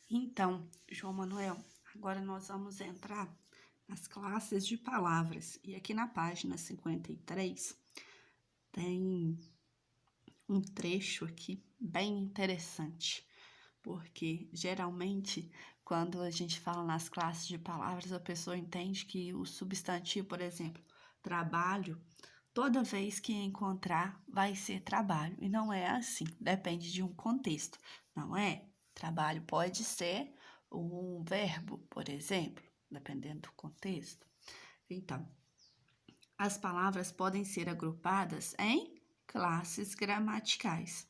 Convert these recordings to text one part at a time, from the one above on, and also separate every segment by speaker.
Speaker 1: Então, João Manuel, agora nós vamos entrar nas classes de palavras. E aqui na página 53 tem um trecho aqui bem interessante, porque geralmente quando a gente fala nas classes de palavras, a pessoa entende que o substantivo, por exemplo, trabalho, toda vez que encontrar vai ser trabalho. E não é assim, depende de um contexto, não é? Trabalho pode ser um verbo, por exemplo, dependendo do contexto. Então, as palavras podem ser agrupadas em classes gramaticais.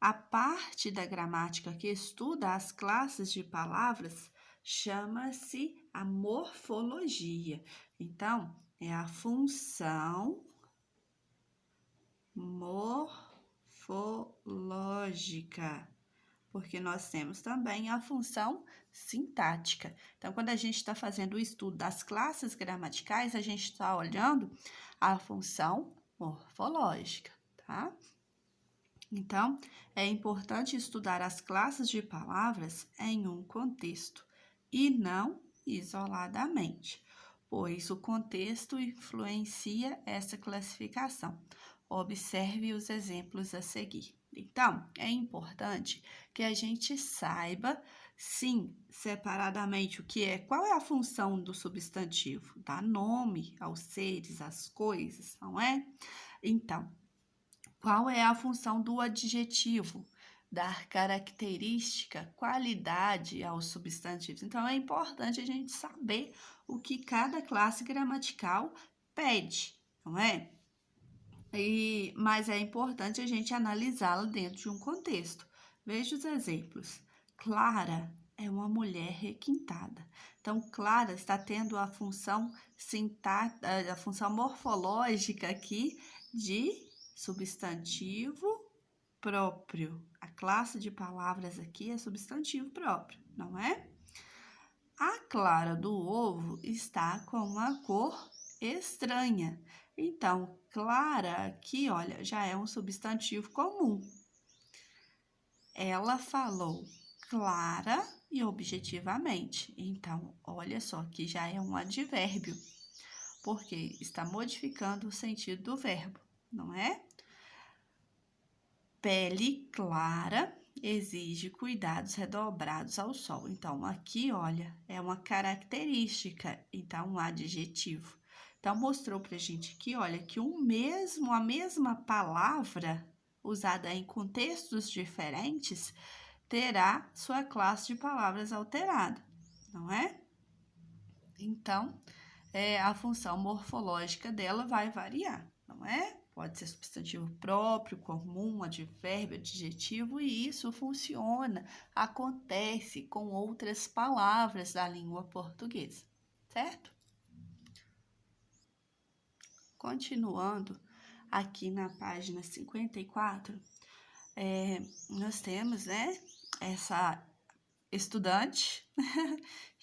Speaker 1: A parte da gramática que estuda as classes de palavras chama-se a morfologia. Então, é a função morfológica, porque nós temos também a função sintática. Então, quando a gente está fazendo o estudo das classes gramaticais, a gente está olhando a função morfológica, tá? Então, é importante estudar as classes de palavras em um contexto e não isoladamente, pois o contexto influencia essa classificação. Observe os exemplos a seguir. Então, é importante que a gente saiba, sim, separadamente o que é, qual é a função do substantivo, dar nome aos seres, às coisas, não é? Então, qual é a função do adjetivo? Dar característica, qualidade aos substantivos. Então, é importante a gente saber o que cada classe gramatical pede, não é? Mas é importante a gente analisá-la dentro de um contexto. Veja os exemplos. Clara é uma mulher requintada. Então, Clara está tendo a função a função morfológica aqui de substantivo próprio. A classe de palavras aqui é substantivo próprio, não é? A clara do ovo está com uma cor estranha. Então, clara aqui, olha, já é um substantivo comum. Ela falou clara e objetivamente. Então, olha só, que já é um advérbio, porque está modificando o sentido do verbo, não é? Pele clara exige cuidados redobrados ao sol. Então, aqui, olha, é uma característica, então, um adjetivo. Então, mostrou pra gente aqui, olha, que a mesma palavra usada em contextos diferentes terá sua classe de palavras alterada, não é? Então, a função morfológica dela vai variar, não é? Pode ser substantivo próprio, comum, advérbio, adjetivo, e isso funciona, acontece com outras palavras da língua portuguesa, certo? Continuando aqui na página 54, nós temos, né, essa estudante,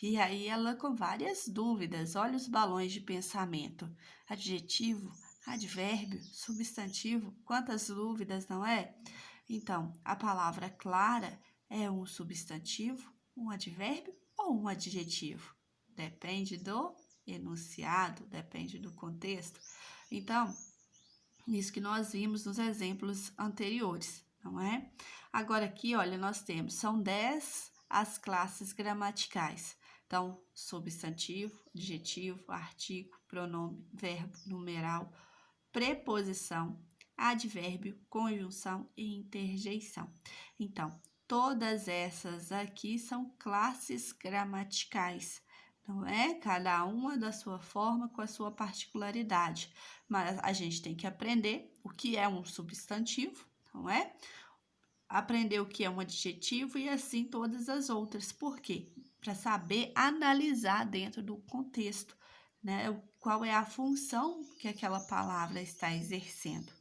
Speaker 1: e aí ela com várias dúvidas. Olha os balões de pensamento. Adjetivo, advérbio, substantivo, quantas dúvidas, não é? Então, a palavra clara é um substantivo, um advérbio ou um adjetivo? Depende do enunciado, depende do contexto. Então, isso que nós vimos nos exemplos anteriores, não é? Agora aqui, olha, nós temos, são 10 as classes gramaticais. Então, substantivo, adjetivo, artigo, pronome, verbo, numeral, preposição, advérbio, conjunção e interjeição. Então, todas essas aqui são classes gramaticais, não é? Cada uma da sua forma, com a sua particularidade. Mas a gente tem que aprender o que é um substantivo, não é? Aprender o que é um adjetivo e assim todas as outras. Por quê? Para saber analisar dentro do contexto, né? Qual é a função que aquela palavra está exercendo.